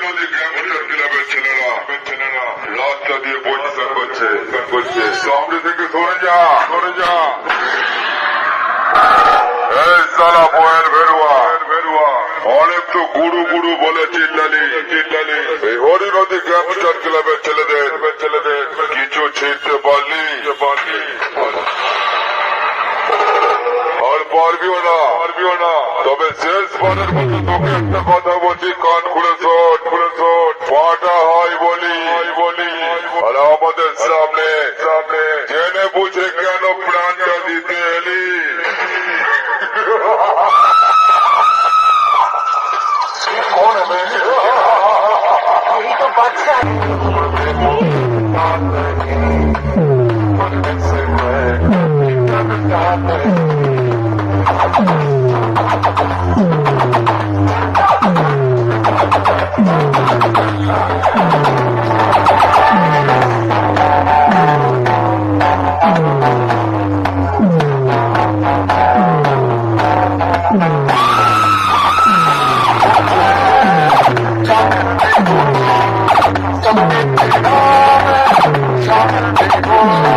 নদী গ্যাংস্টার ক্লাবের ছেলেরা রাস্তা দিয়ে পরিষ্কার করছে সামনে থেকে সরে যা এই সালা বয়ের ভেরুয়া অনেক তো গুরু বলে চিল্লালি এই হরি নদী গ্যাংস্টার ক্লাবের ছেলেদের কিছু ছিঁড়তে পারলি আর পারবিও না তবে শেষ বারের মতো তোকে একটা কথা বলছি, কান খুলে শোন পাটা হয় বলি আর আমাদের সামনে জেনে বুঝে কেন প্রাণটা দিতে এলি? कौन है यही तो बादशाह Something